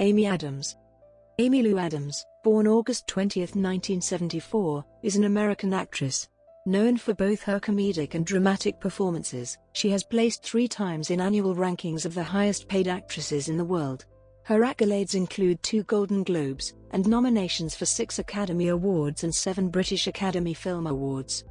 Amy Adams. Amy Lou Adams, born August 20, 1974, is an American actress. Known for both her comedic and dramatic performances, she has placed 3 times in annual rankings of the highest-paid actresses in the world. Her accolades include 2 Golden Globes, and nominations for 6 Academy Awards and 7 British Academy Film Awards.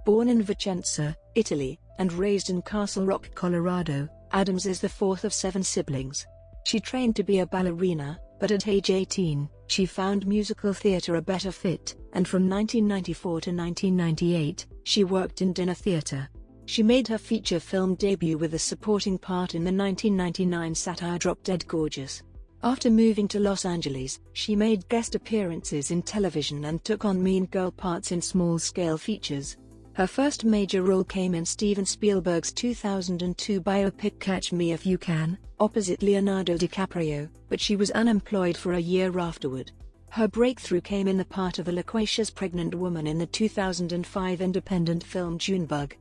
Born in Vicenza, Italy, and raised in Castle Rock, Colorado, Adams is the 4th of 7 siblings. She trained to be a ballerina, but at age 18, she found musical theater a better fit, and from 1994 to 1998, she worked in dinner theater. She made her feature film debut with a supporting part in the 1999 satire Drop Dead Gorgeous. After moving to Los Angeles, she made guest appearances in television and took on mean girl parts in small-scale features. Her first major role came in Steven Spielberg's 2002 biopic Catch Me If You Can, opposite Leonardo DiCaprio, but she was unemployed for a year afterward. Her breakthrough came in the part of a loquacious pregnant woman in the 2005 independent film Junebug.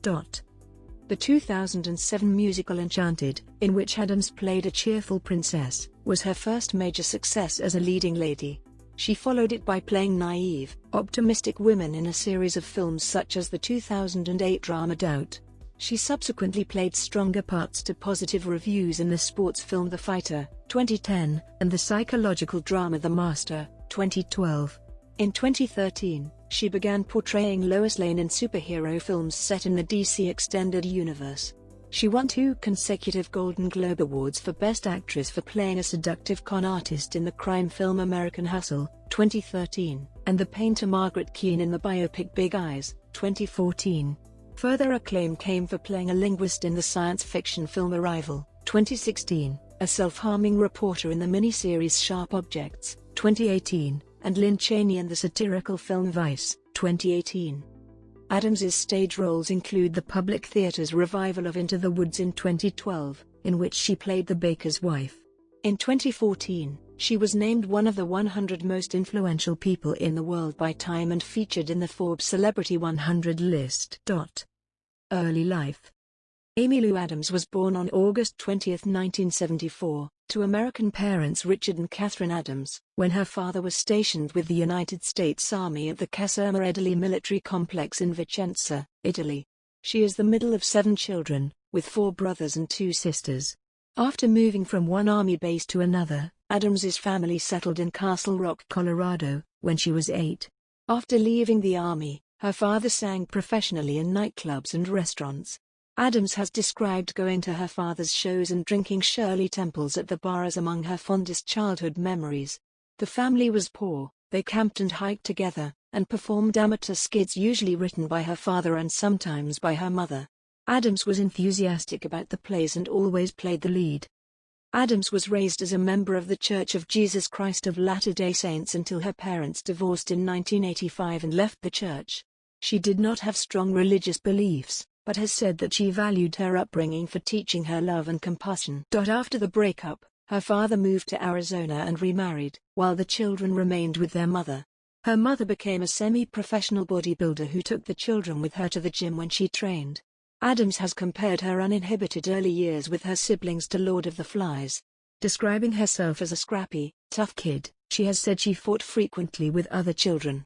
The 2007 musical Enchanted, in which Adams played a cheerful princess, was her first major success as a leading lady. She followed it by playing naive, optimistic women in a series of films such as the 2008 drama Doubt. She subsequently played stronger parts to positive reviews in the sports film The Fighter, 2010, and the psychological drama The Master, 2012. In 2013, she began portraying Lois Lane in superhero films set in the DC Extended Universe. She won 2 consecutive Golden Globe Awards for Best Actress for playing a seductive con artist in the crime film American Hustle, 2013, and the painter Margaret Keane in the biopic Big Eyes, 2014. Further acclaim came for playing a linguist in the science fiction film Arrival, 2016, a self-harming reporter in the miniseries Sharp Objects, 2018, and Lynn Cheney in the satirical film Vice, 2018. Adams's stage roles include the Public Theatre's revival of Into the Woods in 2012, in which she played the baker's wife. In 2014, she was named one of the 100 most influential people in the world by Time and featured in the Forbes Celebrity 100 list. Early life. Amy Lou Adams was born on August 20, 1974, to American parents Richard and Catherine Adams, when her father was stationed with the United States Army at the Caserma Edili military complex in Vicenza, Italy. She is the middle of 7 children, with 4 brothers and 2 sisters. After moving from one army base to another, Adams's family settled in Castle Rock, Colorado, when she was 8. After leaving the army, her father sang professionally in nightclubs and restaurants. Adams has described going to her father's shows and drinking Shirley Temples at the bar as among her fondest childhood memories. The family was poor, they camped and hiked together, and performed amateur skits usually written by her father and sometimes by her mother. Adams was enthusiastic about the plays and always played the lead. Adams was raised as a member of the Church of Jesus Christ of Latter-day Saints until her parents divorced in 1985 and left the church. She did not have strong religious beliefs, but has said that she valued her upbringing for teaching her love and compassion. After the breakup, her father moved to Arizona and remarried, while the children remained with their mother. Her mother became a semi-professional bodybuilder who took the children with her to the gym when she trained. Adams has compared her uninhibited early years with her siblings to Lord of the Flies. Describing herself as a scrappy, tough kid, she has said she fought frequently with other children.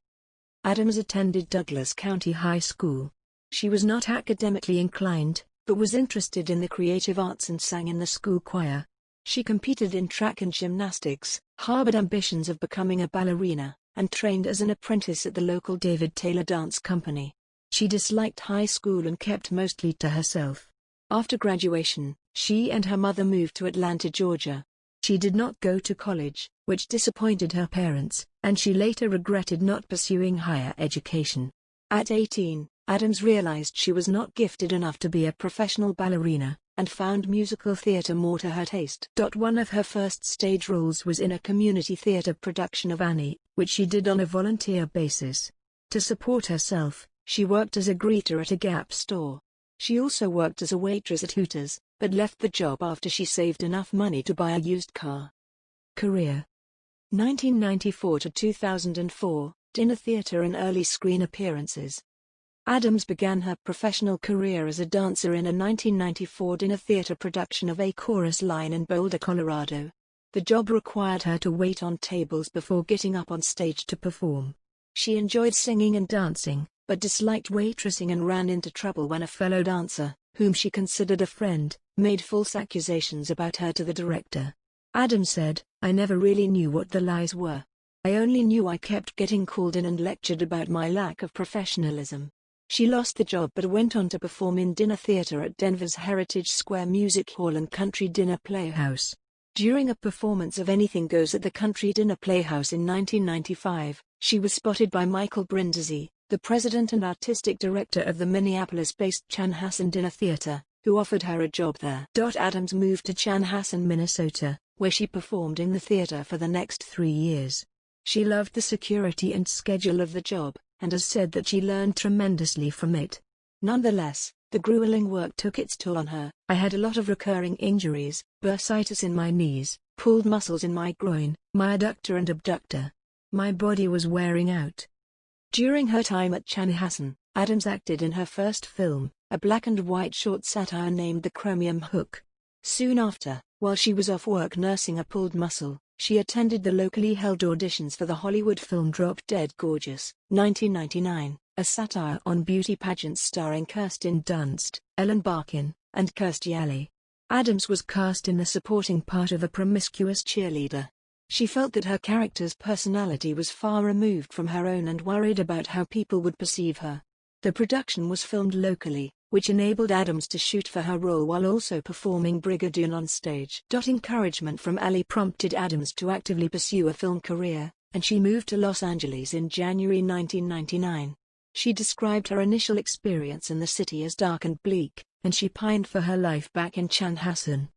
Adams attended Douglas County High School. She was not academically inclined, but was interested in the creative arts and sang in the school choir. She competed in track and gymnastics, harbored ambitions of becoming a ballerina, and trained as an apprentice at the local David Taylor Dance Company. She disliked high school and kept mostly to herself. After graduation, she and her mother moved to Atlanta, Georgia. She did not go to college, which disappointed her parents, and she later regretted not pursuing higher education. At 18, Adams realized she was not gifted enough to be a professional ballerina, and found musical theater more to her taste. One of her first stage roles was in a community theater production of Annie, which she did on a volunteer basis. To support herself, she worked as a greeter at a Gap store. She also worked as a waitress at Hooters, but left the job after she saved enough money to buy a used car. Career. 1994 to 2004, dinner theater and early screen appearances. Adams began her professional career as a dancer in a 1994 dinner theater production of A Chorus Line in Boulder, Colorado. The job required her to wait on tables before getting up on stage to perform. She enjoyed singing and dancing, but disliked waitressing and ran into trouble when a fellow dancer, whom she considered a friend, made false accusations about her to the director. Adams said, "I never really knew what the lies were. I only knew I kept getting called in and lectured about my lack of professionalism." She lost the job but went on to perform in dinner theater at Denver's Heritage Square Music Hall and Country Dinner Playhouse. During a performance of Anything Goes at the Country Dinner Playhouse in 1995, she was spotted by Michael Brindisi, the president and artistic director of the Minneapolis-based Chanhassen Dinner Theater, who offered her a job there. Adams moved to Chanhassen, Minnesota, where she performed in the theater for the next 3 years. She loved the security and schedule of the job, and has said that she learned tremendously from it. Nonetheless, the grueling work took its toll on her. "I had a lot of recurring injuries, bursitis in my knees, pulled muscles in my groin, my adductor and abductor. My body was wearing out." During her time at Chanhassen, Adams acted in her first film, a black and white short satire named The Chromium Hook. Soon after, while she was off work nursing a pulled muscle, she attended the locally held auditions for the Hollywood film Drop Dead Gorgeous, 1999, a satire on beauty pageants starring Kirsten Dunst, Ellen Barkin, and Kirstie Alley. Adams was cast in the supporting part of a promiscuous cheerleader. She felt that her character's personality was far removed from her own and worried about how people would perceive her. The production was filmed locally, which enabled Adams to shoot for her role while also performing Brigadoon on stage. Encouragement from Alley prompted Adams to actively pursue a film career, and she moved to Los Angeles in January 1999. She described her initial experience in the city as dark and bleak, and she pined for her life back in Chanhassen.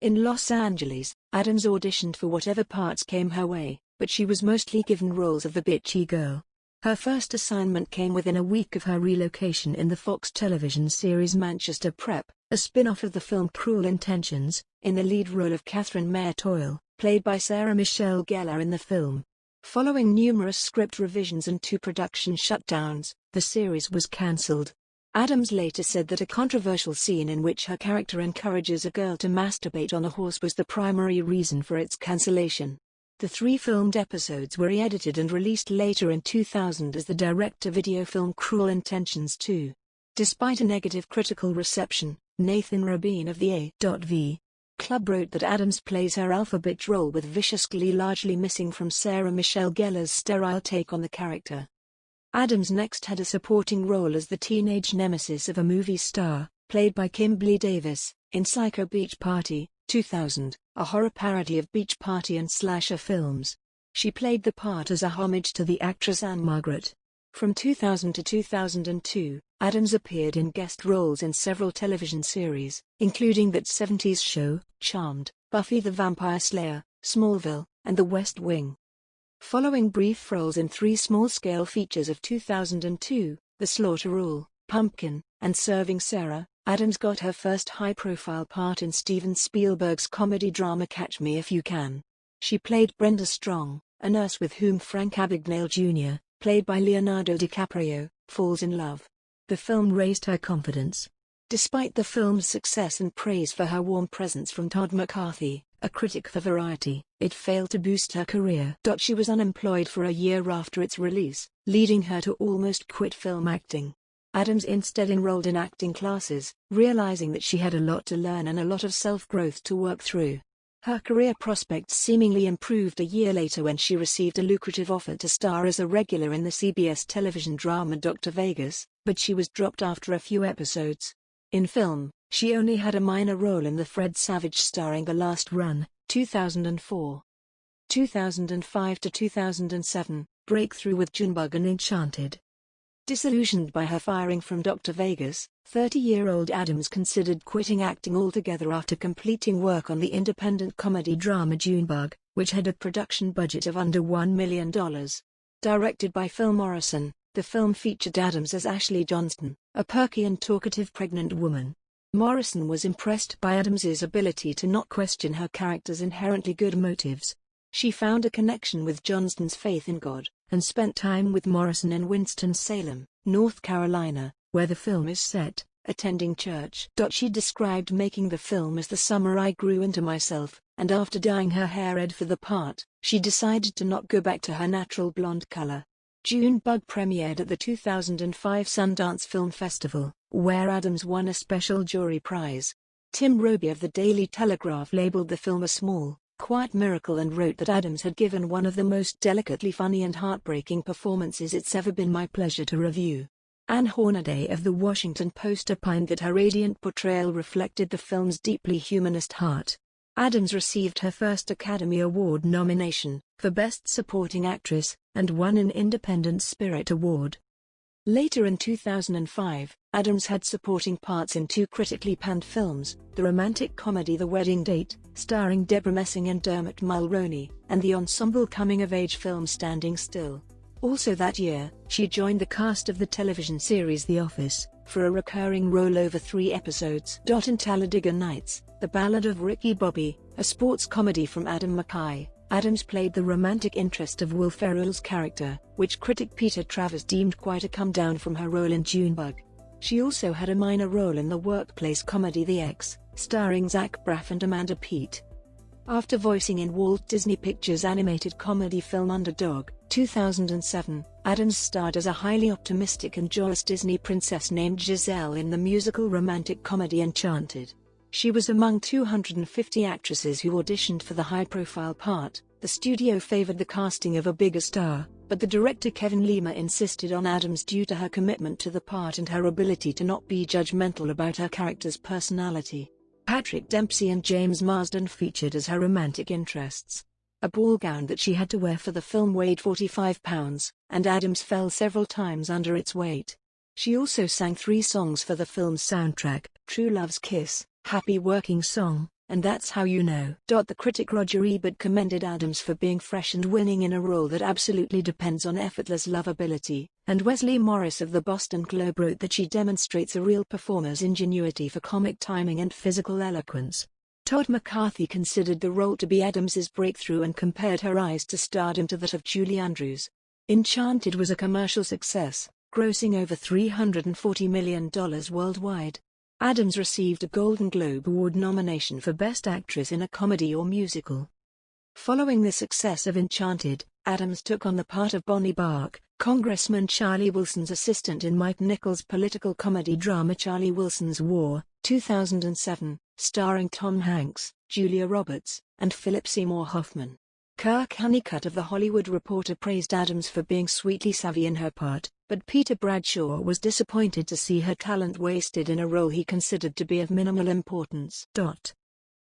In Los Angeles, Adams auditioned for whatever parts came her way, but she was mostly given roles of the bitchy girl. Her first assignment came within a week of her relocation in the Fox television series Manchester Prep, a spin-off of the film Cruel Intentions, in the lead role of Catherine Mayer-Toyle, played by Sarah Michelle Gellar in the film. Following numerous script revisions and 2 production shutdowns, the series was cancelled. Adams later said that a controversial scene in which her character encourages a girl to masturbate on a horse was the primary reason for its cancellation. The 3 filmed episodes were re-edited and released later in 2000 as the direct-to-video film Cruel Intentions 2. Despite a negative critical reception, Nathan Rabin of the A.V. Club wrote that Adams plays her alpha bitch role with vicious glee largely missing from Sarah Michelle Gellar's sterile take on the character. Adams next had a supporting role as the teenage nemesis of a movie star, played by Kimberly Davis, in Psycho Beach Party, 2000, a horror parody of beach party and slasher films. She played the part as a homage to the actress Anne Margaret. From 2000 to 2002, Adams appeared in guest roles in several television series, including That 70s Show, Charmed, Buffy the Vampire Slayer, Smallville, and The West Wing. Following brief roles in 3 small-scale features of 2002, The Slaughter Rule, Pumpkin, and Serving Sarah, Adams got her first high-profile part in Steven Spielberg's comedy drama Catch Me If You Can. She played Brenda Strong, a nurse with whom Frank Abagnale Jr., played by Leonardo DiCaprio, falls in love. The film raised her confidence. Despite the film's success and praise for her warm presence from Todd McCarthy, a critic for Variety, it failed to boost her career. She was unemployed for a year after its release, leading her to almost quit film acting. Adams instead enrolled in acting classes, realizing that she had a lot to learn and a lot of self-growth to work through. Her career prospects seemingly improved a year later when she received a lucrative offer to star as a regular in the CBS television drama Dr. Vegas, but she was dropped after a few episodes. In film, she only had a minor role in the Fred Savage starring The Last Run, 2004. 2005 to 2007, breakthrough with Junebug and Enchanted. Disillusioned by her firing from Dr. Vegas, 30-year-old Adams considered quitting acting altogether after completing work on the independent comedy drama Junebug, which had a production budget of under $1 million. Directed by Phil Morrison, the film featured Adams as Ashley Johnston, a perky and talkative pregnant woman. Morrison was impressed by Adams's ability to not question her character's inherently good motives. She found a connection with Johnston's faith in God, and spent time with Morrison in Winston-Salem, North Carolina, where the film is set, attending church. She described making the film as the summer I grew into myself, and after dyeing her hair red for the part, she decided to not go back to her natural blonde color. Junebug premiered at the 2005 Sundance Film Festival, where Adams won a special jury prize. Tim Roby of the Daily Telegraph labeled the film a small, quiet miracle and wrote that Adams had given one of the most delicately funny and heartbreaking performances it's ever been my pleasure to review. Anne Hornaday of The Washington Post opined that her radiant portrayal reflected the film's deeply humanist heart. Adams received her first Academy Award nomination, for Best Supporting Actress, and won an Independent Spirit Award. Later in 2005, Adams had supporting parts in two critically panned films, the romantic comedy The Wedding Date, starring Deborah Messing and Dermot Mulroney, and the ensemble coming-of-age film Standing Still. Also that year, she joined the cast of the television series The Office, for a recurring role over 3 episodes. In Talladega Nights, The Ballad of Ricky Bobby, a sports comedy from Adam McKay, Adams played the romantic interest of Will Ferrell's character, which critic Peter Travers deemed quite a come-down from her role in Junebug. She also had a minor role in the workplace comedy The Ex, starring Zach Braff and Amanda Peet. After voicing in Walt Disney Pictures' animated comedy film Underdog, 2007, Adams starred as a highly optimistic and joyous Disney princess named Giselle in the musical romantic comedy Enchanted. She was among 250 actresses who auditioned for the high-profile part. The studio favored the casting of a bigger star, but the director Kevin Lima insisted on Adams due to her commitment to the part and her ability to not be judgmental about her character's personality. Patrick Dempsey and James Marsden featured as her romantic interests. A ball gown that she had to wear for the film weighed 45 pounds, and Adams fell several times under its weight. She also sang 3 songs for the film's soundtrack: True Love's Kiss, Happy Working Song, and That's How You Know. The critic Roger Ebert commended Adams for being fresh and winning in a role that absolutely depends on effortless lovability, and Wesley Morris of the Boston Globe wrote that she demonstrates a real performer's ingenuity for comic timing and physical eloquence. Todd McCarthy considered the role to be Adams's breakthrough and compared her eyes to stardom to that of Julie Andrews. Enchanted was a commercial success, grossing over $340 million worldwide. Adams received a Golden Globe Award nomination for Best Actress in a Comedy or Musical. Following the success of Enchanted, Adams took on the part of Bonnie Bark, Congressman Charlie Wilson's assistant in Mike Nichols' political comedy drama Charlie Wilson's War, 2007, starring Tom Hanks, Julia Roberts, and Philip Seymour Hoffman. Kirk Honeycutt of The Hollywood Reporter praised Adams for being sweetly savvy in her part, but Peter Bradshaw was disappointed to see her talent wasted in a role he considered to be of minimal importance.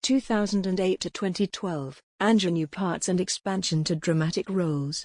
2008 to 2012, ingenue parts and expansion to dramatic roles.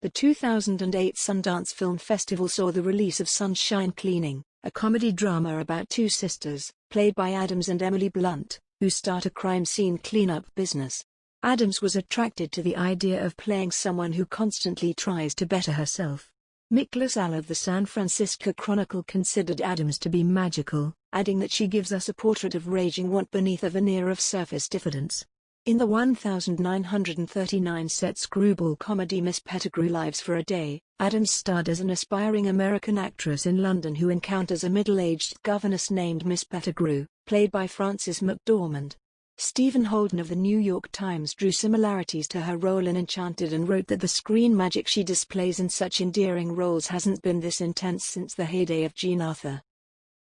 The 2008 Sundance Film Festival saw the release of Sunshine Cleaning, a comedy drama about 2 sisters, played by Adams and Emily Blunt, who start a crime scene cleanup business. Adams was attracted to the idea of playing someone who constantly tries to better herself. Mick LaSalle of the San Francisco Chronicle considered Adams to be magical, adding that she gives us a portrait of raging want beneath a veneer of surface diffidence. In the 1939 set screwball comedy Miss Pettigrew Lives for a Day, Adams starred as an aspiring American actress in London who encounters a middle-aged governess named Miss Pettigrew, played by Frances McDormand. Stephen Holden of the New York Times drew similarities to her role in Enchanted and wrote that the screen magic she displays in such endearing roles hasn't been this intense since the heyday of Jean Arthur.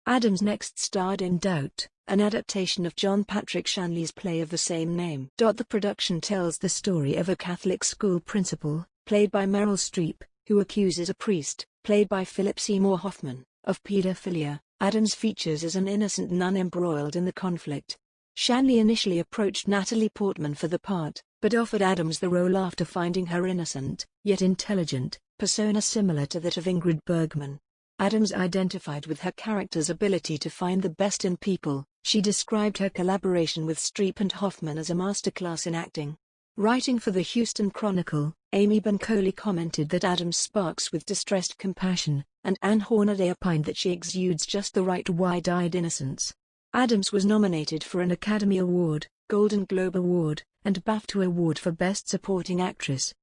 Adams next starred in Doubt, an adaptation of John Patrick Shanley's play of the same name. The production tells the story of a Catholic school principal, played by Meryl Streep, who accuses a priest, played by Philip Seymour Hoffman, of pedophilia. Adams features as an innocent nun embroiled in the conflict. Shanley initially approached Natalie Portman for the part, but offered Adams the role after finding her innocent, yet intelligent, persona similar to that of Ingrid Bergman. Adams identified with her character's ability to find the best in people. She described her collaboration with Streep and Hoffman as a masterclass in acting. Writing for the Houston Chronicle, Amy Bancoli commented that Adams sparks with distressed compassion, and Anne Hornaday opined that she exudes just the right wide-eyed innocence. Adams was nominated for an Academy Award, Golden Globe Award, and BAFTA Award for Best Supporting Actress.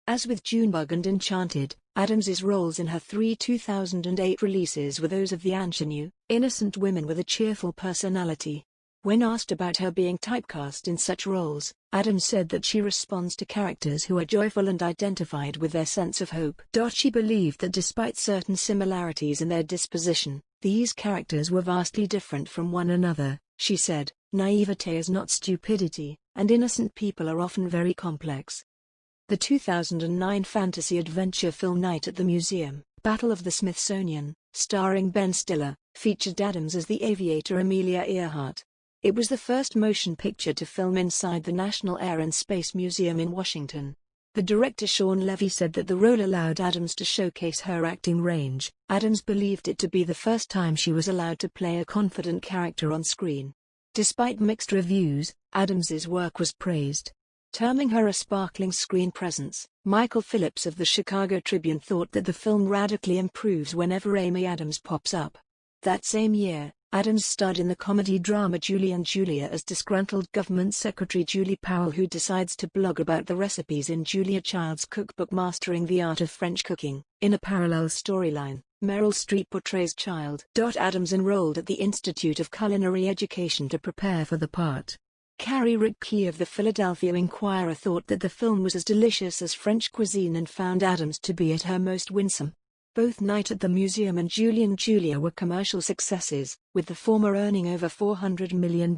As with Junebug and Enchanted, Adams's roles in her 3 2008 releases were those of the ingenue, innocent women with a cheerful personality. When asked about her being typecast in such roles, Adams said that she responds to characters who are joyful and identified with their sense of hope. She believed that despite certain similarities in their disposition, these characters were vastly different from one another. She said, "Naivete is not stupidity, and innocent people are often very complex." The 2009 fantasy adventure film Night at the Museum, Battle of the Smithsonian, starring Ben Stiller, featured Adams as the aviator Amelia Earhart. It was the first motion picture to film inside the National Air and Space Museum in Washington. The director Sean Levy said that the role allowed Adams to showcase her acting range. Adams believed it to be the first time she was allowed to play a confident character on screen. Despite mixed reviews, Adams's work was praised, terming her a sparkling screen presence. Michael Phillips of the Chicago Tribune thought that the film radically improves whenever Amy Adams pops up. That same year, Adams starred in the comedy drama Julie and Julia as disgruntled government secretary Julie Powell, who decides to blog about the recipes in Julia Child's cookbook Mastering the Art of French Cooking. In a parallel storyline, Meryl Streep portrays Child. Adams enrolled at the Institute of Culinary Education to prepare for the part. Carrie Rickey of the Philadelphia Inquirer thought that the film was as delicious as French cuisine and found Adams to be at her most winsome. Both Night at the Museum and Julie and Julia were commercial successes, with the former earning over $400 million.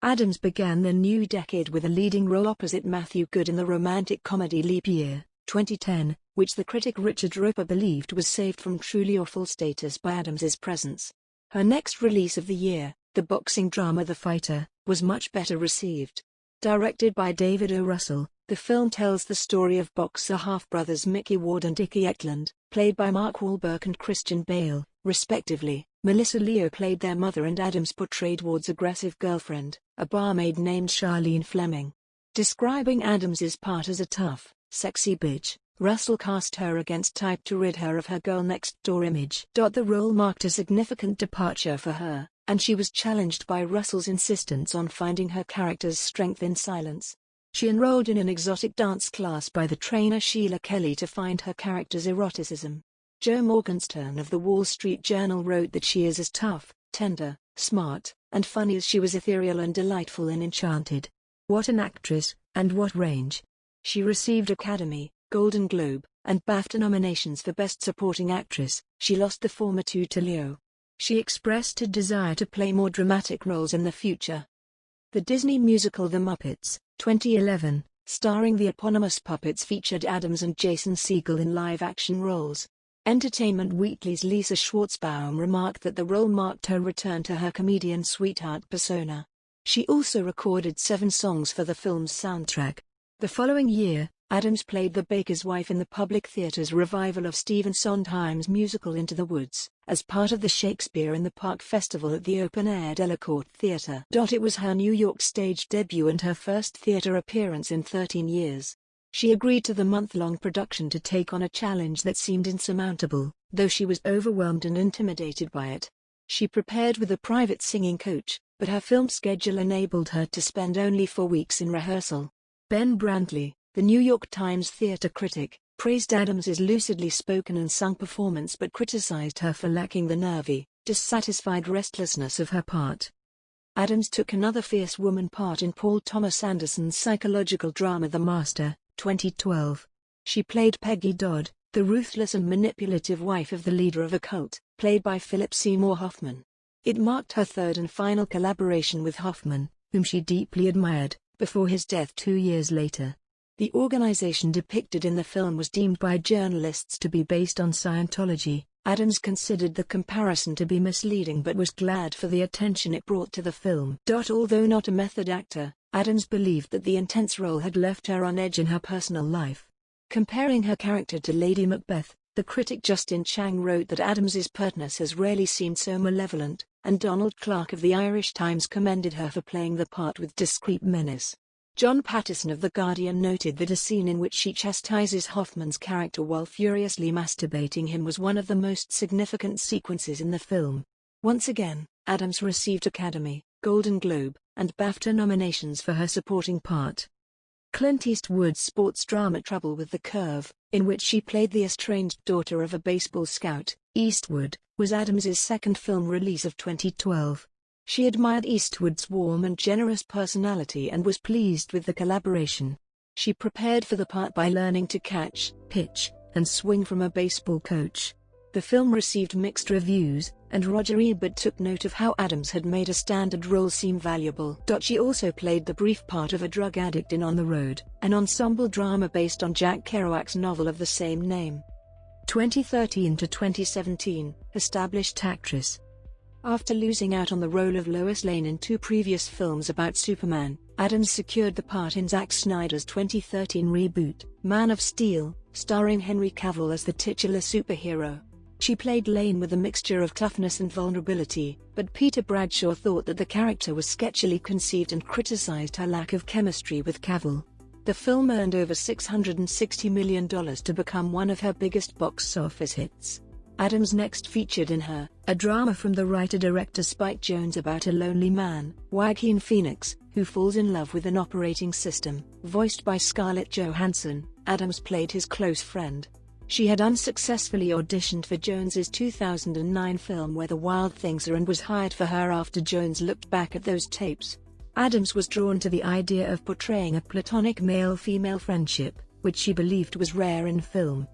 Adams began the new decade with a leading role opposite Matthew Good in the romantic comedy Leap Year, 2010, which the critic Richard Roper believed was saved from truly awful status by Adams's presence. Her next release of the year, the boxing drama The Fighter, was much better received. Directed by David O. Russell, the film tells the story of boxer half-brothers Mickey Ward and Dickie Eklund, played by Mark Wahlberg and Christian Bale, respectively. Melissa Leo played their mother and Adams portrayed Ward's aggressive girlfriend, a barmaid named Charlene Fleming. Describing Adams's part as a tough, sexy bitch, Russell cast her against type to rid her of her girl-next-door image. The role marked a significant departure for her, and she was challenged by Russell's insistence on finding her character's strength in silence. She enrolled in an exotic dance class by the trainer Sheila Kelly to find her character's eroticism. Joe Morgenstern of the Wall Street Journal wrote that she is as tough, tender, smart, and funny as she was ethereal and delightful in Enchanted. What an actress, and what range. She received Academy, Golden Globe, and BAFTA nominations for Best Supporting Actress. She lost the former two to Leo. She expressed a desire to play more dramatic roles in the future. The Disney musical The Muppets, 2011, starring the eponymous puppets, featured Adams and Jason Segel in live-action roles. Entertainment Weekly's Lisa Schwartzbaum remarked that the role marked her return to her comedian sweetheart persona. She also recorded 7 songs for the film's soundtrack. The following year, Adams played the baker's wife in the Public Theatre's revival of Stephen Sondheim's musical Into the Woods, as part of the Shakespeare in the Park Festival at the open-air Delacorte Theatre. It was her New York stage debut and her first theatre appearance in 13 years. She agreed to the month-long production to take on a challenge that seemed insurmountable, though she was overwhelmed and intimidated by it. She prepared with a private singing coach, but her film schedule enabled her to spend only 4 weeks in rehearsal. Ben Brantley, the New York Times theater critic, praised Adams's lucidly spoken and sung performance but criticized her for lacking the nervy, dissatisfied restlessness of her part. Adams took another fierce woman part in Paul Thomas Anderson's psychological drama The Master, 2012. She played Peggy Dodd, the ruthless and manipulative wife of the leader of a cult, played by Philip Seymour Hoffman. It marked her third and final collaboration with Hoffman, whom she deeply admired, before his death 2 years later. The organization depicted in the film was deemed by journalists to be based on Scientology. Adams considered the comparison to be misleading but was glad for the attention it brought to the film. Although not a method actor, Adams believed that the intense role had left her on edge in her personal life. Comparing her character to Lady Macbeth, the critic Justin Chang wrote that Adams's pertness has rarely seemed so malevolent, and Donald Clark of the Irish Times commended her for playing the part with discreet menace. John Pattison of The Guardian noted that a scene in which she chastises Hoffman's character while furiously masturbating him was one of the most significant sequences in the film. Once again, Adams received Academy, Golden Globe, and BAFTA nominations for her supporting part. Clint Eastwood's sports drama Trouble with the Curve, in which she played the estranged daughter of a baseball scout, Eastwood, was Adams's second film release of 2012. She admired Eastwood's warm and generous personality and was pleased with the collaboration. She prepared for the part by learning to catch, pitch, and swing from a baseball coach. The film received mixed reviews, and Roger Ebert took note of how Adams had made a standard role seem valuable. She also played the brief part of a drug addict in On the Road, an ensemble drama based on Jack Kerouac's novel of the same name. 2013 to 2017, established actress. After losing out on the role of Lois Lane in 2 previous films about Superman, Adams secured the part in Zack Snyder's 2013 reboot, Man of Steel, starring Henry Cavill as the titular superhero. She played Lane with a mixture of toughness and vulnerability, but Peter Bradshaw thought that the character was sketchily conceived and criticized her lack of chemistry with Cavill. The film earned over $660 million to become one of her biggest box office hits. Adams next featured in Her, a drama from the writer-director Spike Jonze about a lonely man, Joaquin Phoenix, who falls in love with an operating system. Voiced by Scarlett Johansson, Adams played his close friend. She had unsuccessfully auditioned for Jones's 2009 film Where the Wild Things Are and was hired for her after Jones looked back at those tapes. Adams was drawn to the idea of portraying a platonic male-female friendship, which she believed was rare in film.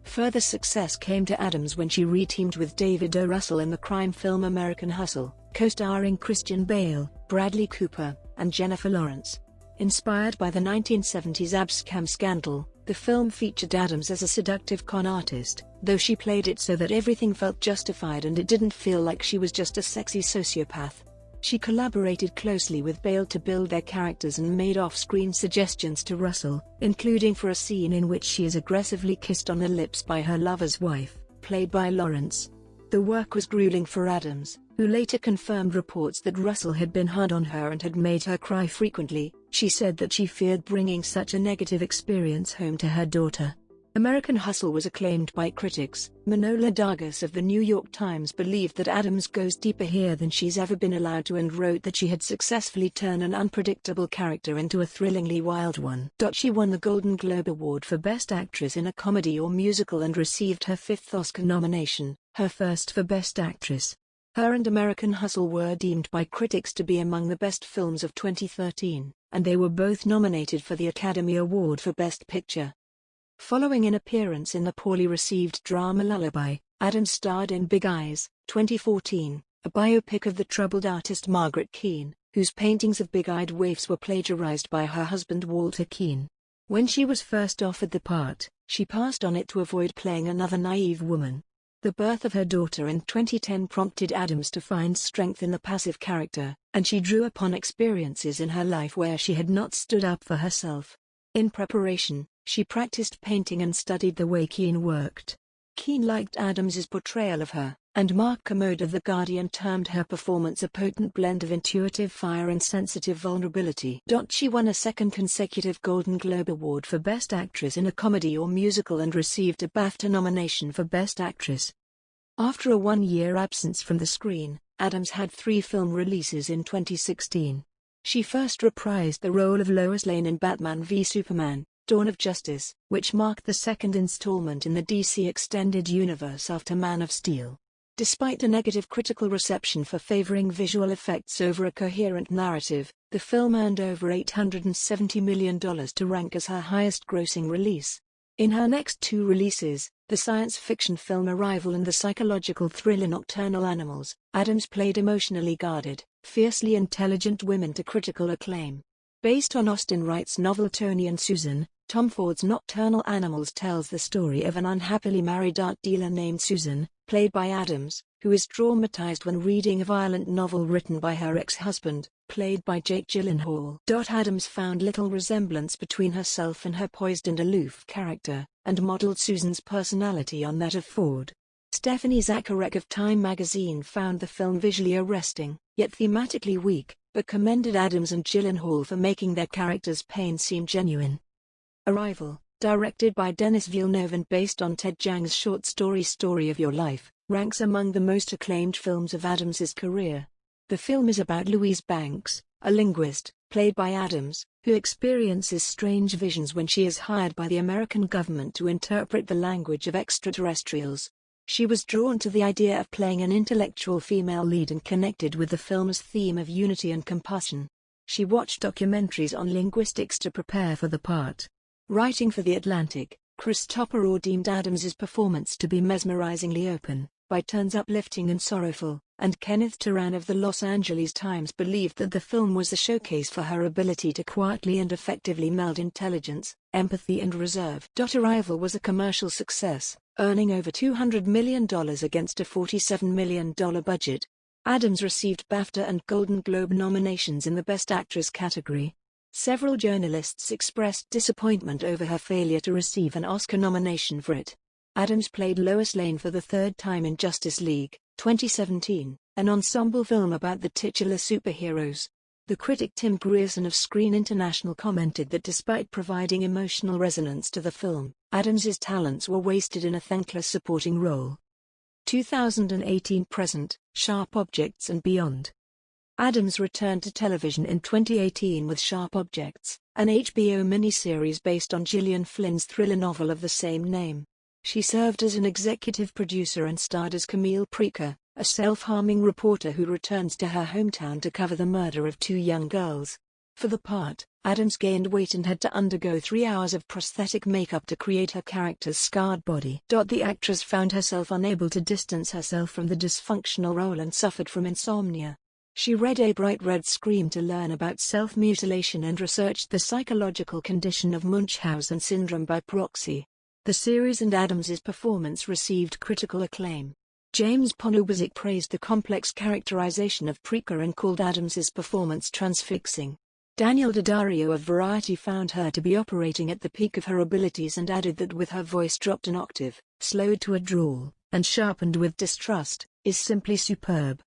Further success came to Adams when she re-teamed with David O. Russell in the crime film American Hustle, co-starring Christian Bale, Bradley Cooper, and Jennifer Lawrence. Inspired by the 1970s Abscam scandal, the film featured Adams as a seductive con artist, though she played it so that everything felt justified and it didn't feel like she was just a sexy sociopath. She collaborated closely with Bale to build their characters and made off-screen suggestions to Russell, including for a scene in which she is aggressively kissed on the lips by her lover's wife, played by Lawrence. The work was grueling for Adams, who later confirmed reports that Russell had been hard on her and had made her cry frequently. She said that she feared bringing such a negative experience home to her daughter. American Hustle was acclaimed by critics. Manohla Dargis of the New York Times believed that Adams goes deeper here than she's ever been allowed to and wrote that she had successfully turned an unpredictable character into a thrillingly wild one. She won the Golden Globe Award for Best Actress in a Comedy or Musical and received her 5th Oscar nomination, her first for Best Actress. Her and American Hustle were deemed by critics to be among the best films of 2013, and they were both nominated for the Academy Award for Best Picture. Following an appearance in the poorly received drama Lullaby, Adams starred in Big Eyes, 2014, a biopic of the troubled artist Margaret Keane, whose paintings of big-eyed waifs were plagiarized by her husband Walter Keane. When she was first offered the part, she passed on it to avoid playing another naive woman. The birth of her daughter in 2010 prompted Adams to find strength in the passive character, and she drew upon experiences in her life where she had not stood up for herself. In preparation, she practiced painting and studied the way Keane worked. Keane liked Adams's portrayal of her, and Mark Kermode of The Guardian termed her performance a potent blend of intuitive fire and sensitive vulnerability. She won a 2nd consecutive Golden Globe Award for Best Actress in a Comedy or Musical and received a BAFTA nomination for Best Actress. After a 1-year absence from the screen, Adams had 3 film releases in 2016. She first reprised the role of Lois Lane in Batman v Superman, Dawn of Justice, which marked the 2nd installment in the DC Extended Universe after Man of Steel. Despite a negative critical reception for favoring visual effects over a coherent narrative, the film earned over $870 million to rank as her highest-grossing release. In her next 2 releases, the science fiction film Arrival and the psychological thriller Nocturnal Animals, Adams played emotionally guarded, fiercely intelligent women to critical acclaim. Based on Austin Wright's novel Tony and Susan, Tom Ford's Nocturnal Animals tells the story of an unhappily married art dealer named Susan, played by Adams, who is traumatized when reading a violent novel written by her ex-husband, played by Jake Gyllenhaal. Adams found little resemblance between herself and her poised and aloof character, and modeled Susan's personality on that of Ford. Stephanie Zacharek of Time magazine found the film visually arresting, yet thematically weak, but commended Adams and Gyllenhaal for making their characters' pain seem genuine. Arrival, directed by Denis Villeneuve and based on Ted Chiang's short story Story of Your Life, ranks among the most acclaimed films of Adams's career. The film is about Louise Banks, a linguist, played by Adams, who experiences strange visions when she is hired by the American government to interpret the language of extraterrestrials. She was drawn to the idea of playing an intellectual female lead and connected with the film's theme of unity and compassion. She watched documentaries on linguistics to prepare for the part. Writing for The Atlantic, Christopher deemed Adams's performance to be mesmerizingly open, by turns uplifting and sorrowful, and Kenneth Turan of the Los Angeles Times believed that the film was a showcase for her ability to quietly and effectively meld intelligence, empathy and reserve. Arrival was a commercial success, earning over $200 million against a $47 million budget. Adams received BAFTA and Golden Globe nominations in the Best Actress category. Several journalists expressed disappointment over her failure to receive an Oscar nomination for it. Adams played Lois Lane for the third time in Justice League, 2017, an ensemble film about the titular superheroes. The critic Tim Grierson of Screen International commented that despite providing emotional resonance to the film, Adams's talents were wasted in a thankless supporting role. 2018 present, Sharp Objects and Beyond. Adams returned to television in 2018 with Sharp Objects, an HBO miniseries based on Gillian Flynn's thriller novel of the same name. She served as an executive producer and starred as Camille Preaker, a self-harming reporter who returns to her hometown to cover the murder of two young girls. For the part, Adams gained weight and had to undergo 3 hours of prosthetic makeup to create her character's scarred body. The actress found herself unable to distance herself from the dysfunctional role and suffered from insomnia. She read A Bright Red Scream to learn about self-mutilation and researched the psychological condition of Munchausen syndrome by proxy. The series and Adams's performance received critical acclaim. James Poniewozik praised the complex characterization of Preaker and called Adams's performance transfixing. Daniel Daddario of Variety found her to be operating at the peak of her abilities and added that with her voice dropped an octave, slowed to a drawl, and sharpened with distrust, is simply superb.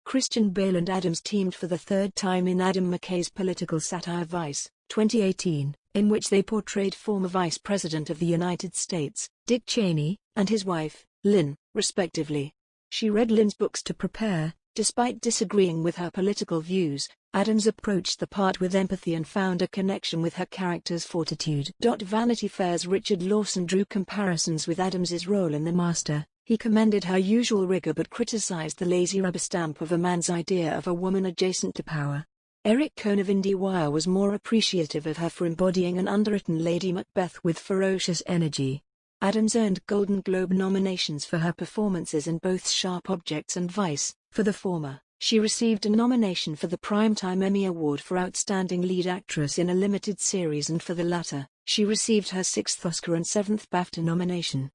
Christian Bale and Adams teamed for the third time in Adam McKay's political satire Vice, 2018, in which they portrayed former Vice President of the United States, Dick Cheney, and his wife, Lynn, respectively. She read Lynn's books to prepare. Despite disagreeing with her political views, Adams approached the part with empathy and found a connection with her character's fortitude. Vanity Fair's Richard Lawson drew comparisons with Adams's role in The Master. He commended her usual rigor but criticized the lazy rubber stamp of a man's idea of a woman adjacent to power. Eric Cohn of IndieWire was more appreciative of her for embodying an underwritten Lady Macbeth with ferocious energy. Adams earned Golden Globe nominations for her performances in both Sharp Objects and Vice. For the former, she received a nomination for the Primetime Emmy Award for Outstanding Lead Actress in a Limited Series, and for the latter, she received her 6th Oscar and 7th BAFTA nomination.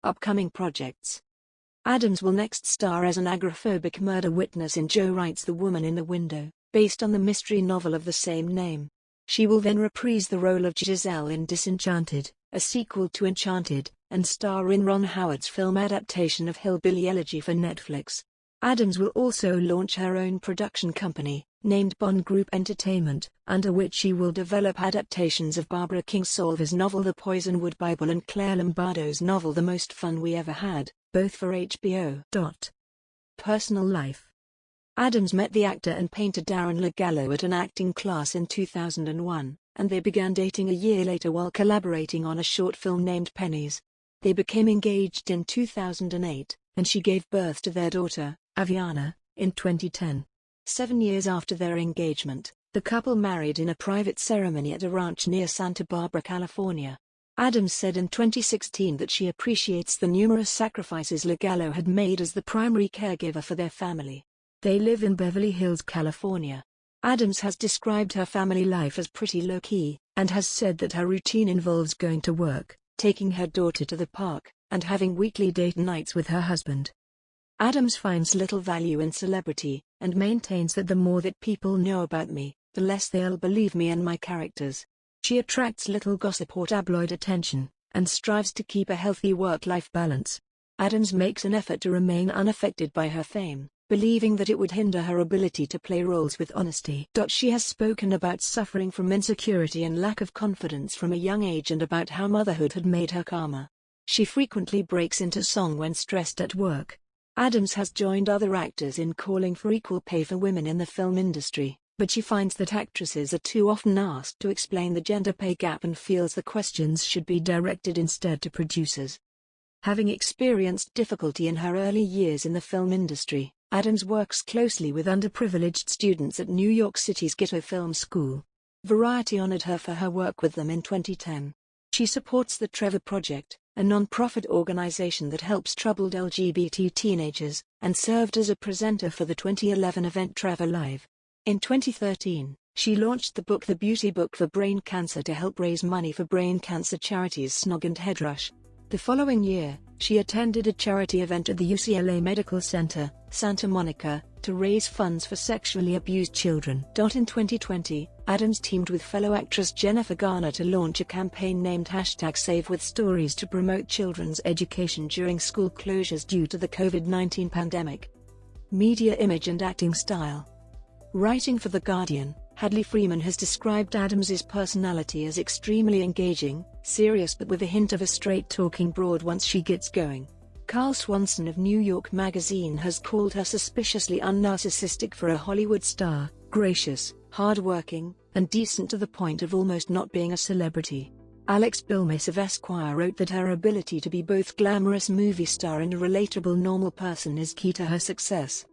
Upcoming projects. Adams will next star as an agoraphobic murder witness in Joe Wright's The Woman in the Window, based on the mystery novel of the same name. She will then reprise the role of Giselle in Disenchanted, a sequel to Enchanted, and star in Ron Howard's film adaptation of Hillbilly Elegy for Netflix. Adams will also launch her own production company, named Bond Group Entertainment, under which she will develop adaptations of Barbara Kingsolver's novel The Poisonwood Bible and Claire Lombardo's novel The Most Fun We Ever Had, both for HBO. Personal life. Adams met the actor and painter Darren Lagallo at an acting class in 2001, and they began dating a year later while collaborating on a short film named Pennies. They became engaged in 2008, and she gave birth to their daughter, Aviana, in 2010. 7 years after their engagement, the couple married in a private ceremony at a ranch near Santa Barbara, California. Adams said in 2016 that she appreciates the numerous sacrifices Lagallo had made as the primary caregiver for their family. They live in Beverly Hills, California. Adams has described her family life as pretty low-key, and has said that her routine involves going to work, taking her daughter to the park, and having weekly date nights with her husband. Adams finds little value in celebrity, and maintains that the more that people know about me, the less they'll believe me and my characters. She attracts little gossip or tabloid attention, and strives to keep a healthy work-life balance. Adams makes an effort to remain unaffected by her fame, believing that it would hinder her ability to play roles with honesty. She has spoken about suffering from insecurity and lack of confidence from a young age and about how motherhood had made her calmer. She frequently breaks into song when stressed at work. Adams has joined other actors in calling for equal pay for women in the film industry, but she finds that actresses are too often asked to explain the gender pay gap and feels the questions should be directed instead to producers. Having experienced difficulty in her early years in the film industry, Adams works closely with underprivileged students at New York City's Ghetto Film School. Variety honored her for her work with them in 2010. She supports the Trevor Project, a non-profit organization that helps troubled LGBT teenagers, and served as a presenter for the 2011 event Trevor Live. In 2013, she launched the book The Beauty Book for Brain Cancer to help raise money for brain cancer charities Snog and Headrush. The following year, she attended a charity event at the UCLA Medical Center, Santa Monica, to raise funds for sexually abused children. In 2020, Adams teamed with fellow actress Jennifer Garner to launch a campaign named #SaveWithStories to promote children's education during school closures due to the COVID-19 pandemic. Media image and acting style. Writing for The Guardian, Hadley Freeman has described Adams's personality as extremely engaging, serious but with a hint of a straight-talking broad once she gets going. Carl Swanson of New York Magazine has called her suspiciously unnarcissistic for a Hollywood star, gracious, hard-working, and decent to the point of almost not being a celebrity. Alex Bilmes of Esquire wrote that her ability to be both glamorous movie star and a relatable normal person is key to her success.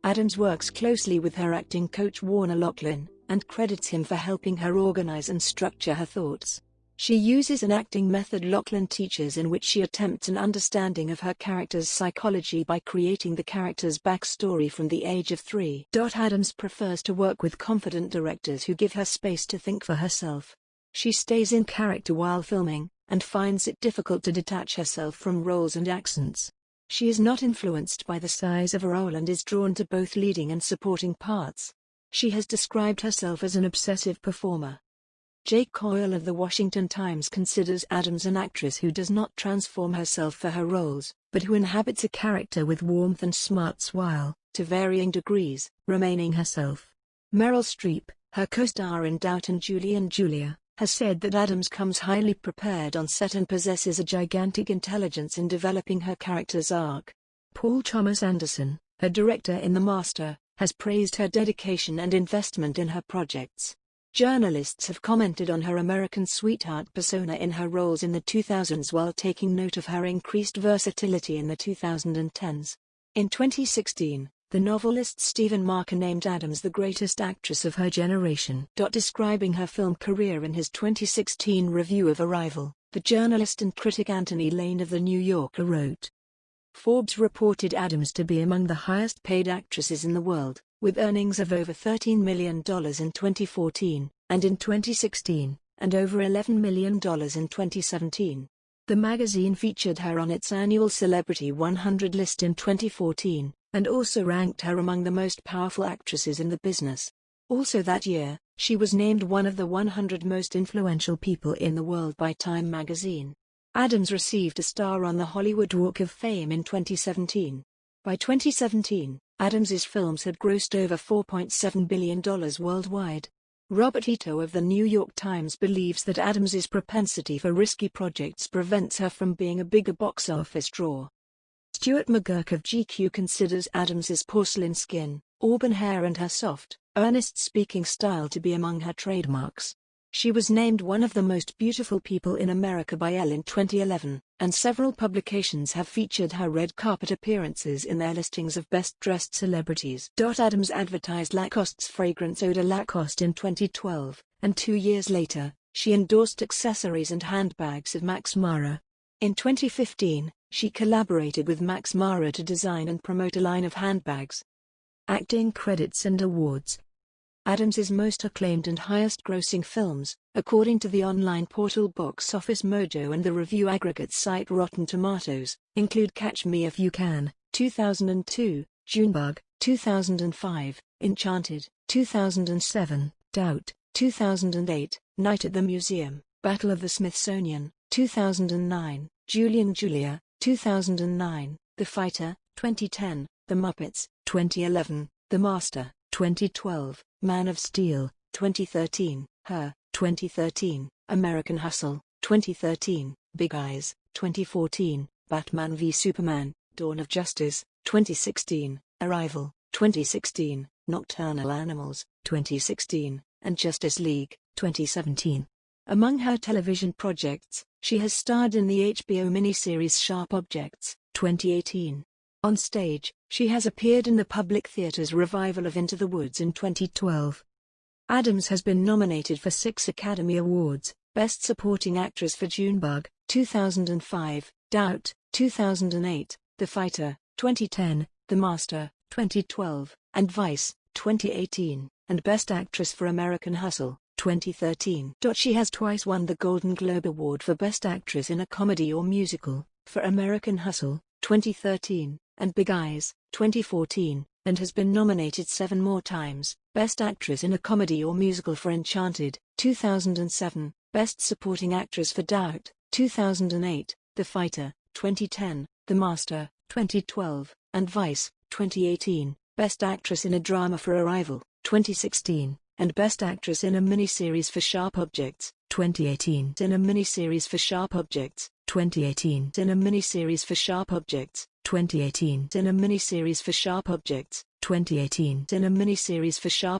Adams works closely with her acting coach Warner Loughlin, and credits him for helping her organize and structure her thoughts. She uses an acting method Loughlin teaches in which she attempts an understanding of her character's psychology by creating the character's backstory from the age of 3. Adams prefers to work with confident directors who give her space to think for herself. She stays in character while filming, and finds it difficult to detach herself from roles and accents. She is not influenced by the size of a role and is drawn to both leading and supporting parts. She has described herself as an obsessive performer. Jake Coyle of The Washington Times considers Adams an actress who does not transform herself for her roles, but who inhabits a character with warmth and smarts while, to varying degrees, remaining herself. Meryl Streep, her co-star in Doubt and Julia, has said that Adams comes highly prepared on set and possesses a gigantic intelligence in developing her character's arc. Paul Thomas Anderson, a director in The Master, has praised her dedication and investment in her projects. Journalists have commented on her American sweetheart persona in her roles in the 2000s while taking note of her increased versatility in the 2010s. In 2016, the novelist Stephen Marker named Adams the greatest actress of her generation. Describing her film career in his 2016 review of Arrival, the journalist and critic Anthony Lane of The New Yorker wrote, Forbes reported Adams to be among the highest-paid actresses in the world, with earnings of over $13 million in 2014, and in 2016, and over $11 million in 2017. The magazine featured her on its annual Celebrity 100 list in 2014, and also ranked her among the most powerful actresses in the business. Also that year, she was named one of the 100 most influential people in the world by Time magazine. Adams received a star on the Hollywood Walk of Fame in 2017. By 2017, Adams's films had grossed over $4.7 billion worldwide. Robert Ito of The New York Times believes that Adams's propensity for risky projects prevents her from being a bigger box office draw. Stuart McGurk of GQ considers Adams's porcelain skin, auburn hair and her soft, earnest speaking style to be among her trademarks. She was named one of the most beautiful people in America by Elle in 2011, and several publications have featured her red carpet appearances in their listings of best-dressed celebrities. Adams advertised Lacoste's fragrance odor Lacoste in 2012, and 2 years later, she endorsed accessories and handbags of Max Mara. In 2015, she collaborated with Max Mara to design and promote a line of handbags. Acting credits and awards. Adams's most acclaimed and highest-grossing films, according to the online portal Box Office Mojo and the review aggregate site Rotten Tomatoes, include Catch Me If You Can, 2002, Junebug, 2005, Enchanted, 2007, Doubt, 2008, Night at the Museum, Battle of the Smithsonian, 2009, Julia, 2009, The Fighter, 2010, The Muppets, 2011, The Master, 2012, Man of Steel, 2013, Her, 2013, American Hustle, 2013, Big Eyes, 2014, Batman v Superman, Dawn of Justice, 2016, Arrival, 2016, Nocturnal Animals, 2016, and Justice League, 2017. Among her television projects, She has starred in the HBO miniseries Sharp Objects, 2018. On stage, she has appeared in the Public Theatre's revival of Into the Woods in 2012. Addams has been nominated for 6 Academy Awards: Best Supporting Actress for Junebug, 2005, Doubt, 2008, The Fighter, 2010, The Master, 2012, and Vice, 2018, and Best Actress for American Hustle, 2013. She has twice won the Golden Globe Award for Best Actress in a Comedy or Musical, for American Hustle, 2013, and Big Eyes, 2014, and has been nominated 7 more times: Best Actress in a Comedy or Musical for Enchanted, 2007, Best Supporting Actress for Doubt, 2008, The Fighter, 2010, The Master, 2012, and Vice, 2018, Best Actress in a Drama for Arrival, 2016, and Best Actress in a Miniseries for Sharp Objects, 2018. In a Miniseries for Sharp Objects, 2018. In a Miniseries for Sharp Objects, 2018. In a Miniseries for Sharp Objects, 2018. In a Miniseries for Sharp